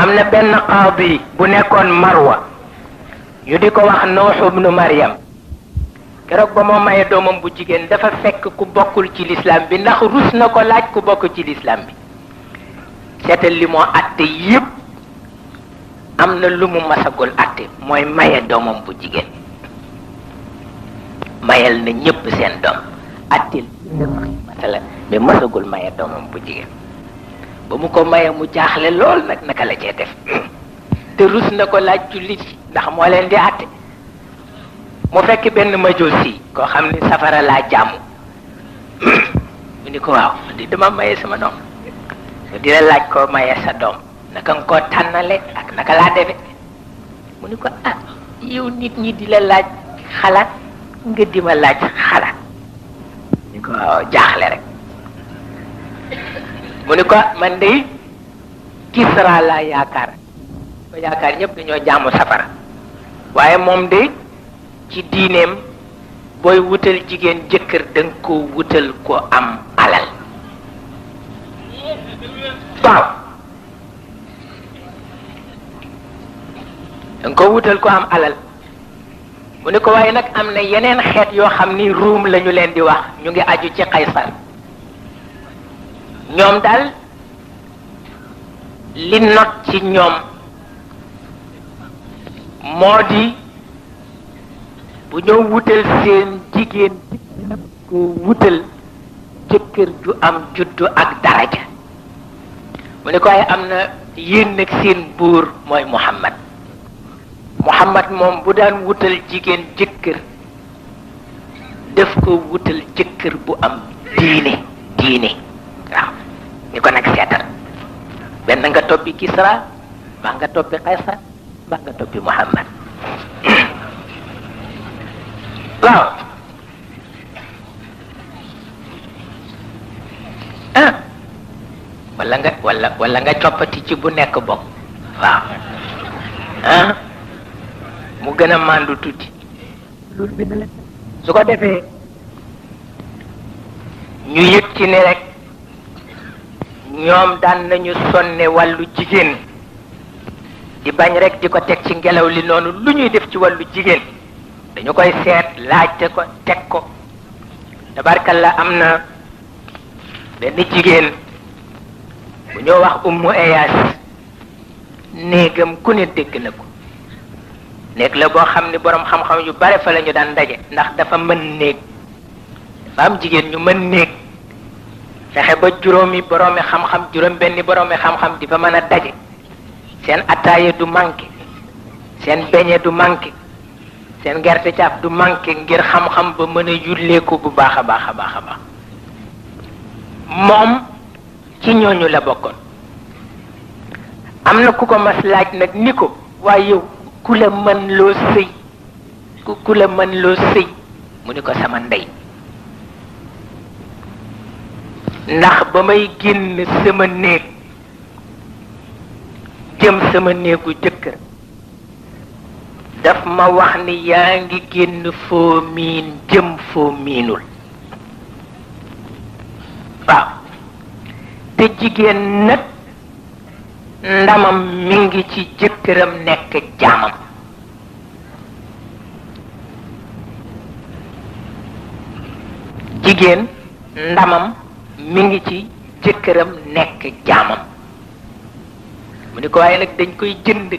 am na benn qaadi bu nekkoon Marwa ñu di ko wax Nuux ibnu Maryam. keroog ba moo maye doomam bu jigéen dafa fekk ku bokkul ci l'islam bi ndax rus na ko laaj ku bokk ci l'islam bi. seetal li moo atte yépp am na lu mu masagul atte mooy maye doomam bu jigéen. mayal na ñépp seen doom attil masala mais masagul maye doomam bu jigéen. ba mu ko maye mu jaaxle lool nag naka la cee def te rus na ko laaj jullit ndax moo leen di atte. mu fekk benn majusi koo xam ni safara laa jaamu mu ni ko waaw di dama maye sama doom di la laaj koo maye sa doom naka nga koo tànnale ak naka laa defe mu ni ko ah yow nit ñi di la laaj xalaat nga di ma laaj xalaat ni ko waaw jaaxle rek mu ni ko man de Kisra laa yaakaar ko yaakaar ñëpp dañoo jaamu safara waaye moom de ci diineem booy wutal jigéen jëkkër danga ko wutal ko am alal. waaw danga ko wutal ko am alal mu ne ko waaye nag am na yeneen xeet yoo xam ni ruum lañu leen di wax ñu ngi aju ci Qaysar ñoom daal li not ci ñoom moo di bu ñoo wutal seen jigéen ko wutal jëkkër ju am juddu ak daraja mu ne ko waaye am na yéen nag seen buur mooy Muhammad moom bu daan wutal jigéen jëkkër daf ko wutal jëkkër bu am diine waaw ñu ko nag seetal benn nga toppi Kisra mbaa nga toppi Qaysar mbaa nga toppi Muhammad waaw ah wala nga coppati ci bu nekk bokk waaw ah mu gën a màndu tuuti loolu bi na la su ko defee ñu yëg ci ne rek ñoom daan nañu sonne wàllu jigéen di bañ rek di ko teg ci ngelaw li noonu lu ñuy def ci wàllu jigéen dañu koy seet laajte ko teg ko tabarkalla am na benn jigéen bu ñoo wax Ummu Ayaas néegam ku ne dégg na ko néeg la boo xam ni boroom xam-xam yu bare fa la ñu daan daje ndax dafa mën néeg dafa am jigéen ñu mën néeg fexe ba juróomi boroomi xam-xam juróom benni boroomi xam-xam di fa mën a daje seen attaaye du manqué seen beñe du manqué seen gerte caaf du manqué ngir xam-xam ba mën a yulleeku bu baax a baax a baax a baax moom ci ñooñu la bokkoon. am na ku ko mas laaj nag ni ko waaye yow ku la mën loo sëy ku la mën loo sëy mu ni ko sama ndey ndax ba may génn sama néeg jëm sama néegu jëkkër daf ma wax ni yaa ngi génn foo miin jëm foo miinul waaw te jigéen nag ndamam mi ngi ci jëkkëram nekk jaamam jigéen ndamam mi ngi ci jëkkëram nekk jaamam mu ni ko waaye nag dañ koy jënd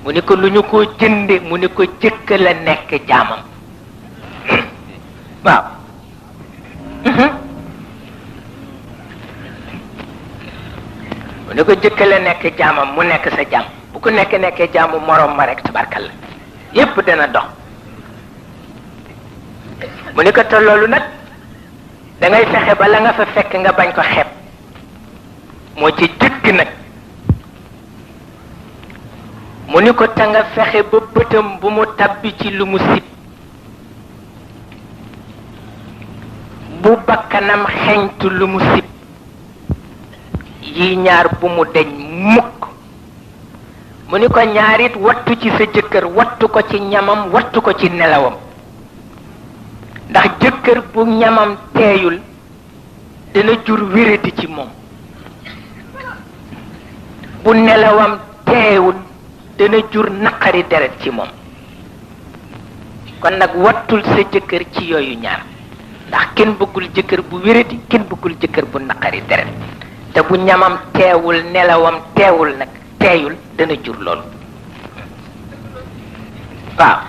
mu ni ko lu ñu ko jënde mu ni ko jëkk la nekk jaamam waaw mu ni ko jëkk la nekk jaamam mu nekk sa jaam bu ko nekkee jaamu moroom ma rek tabarkalla yépp dana dox mu ni ko te loolu nag da ngay fexe ba la nga fa fekk nga bañ ko xeeb moo ci jëkk nag mu ni ko te nga fexe ba bëtam bu mu tabbi ci lu mu sib bu bakkanam xeñtu lu mu sib yi ñaar bu mu deñ mukk mu ni ko ñaarit wattu ci sa jëkkër wattu ko ci ñamam wattu ko ci nelawam ndax jëkkër bu ñamam teeyul dina jur wéradi ci moom bu nelawam teewul dana jur naqari deret ci moom kon nag wattul sa jëkkër ci yooyu ñaar ndax kenn bëggul jëkkër bu wéradi kenn bëggul jëkkër bu naqari deret te bu ñamam teewul nelawam teewul nag teeyul dana jur loolu waaw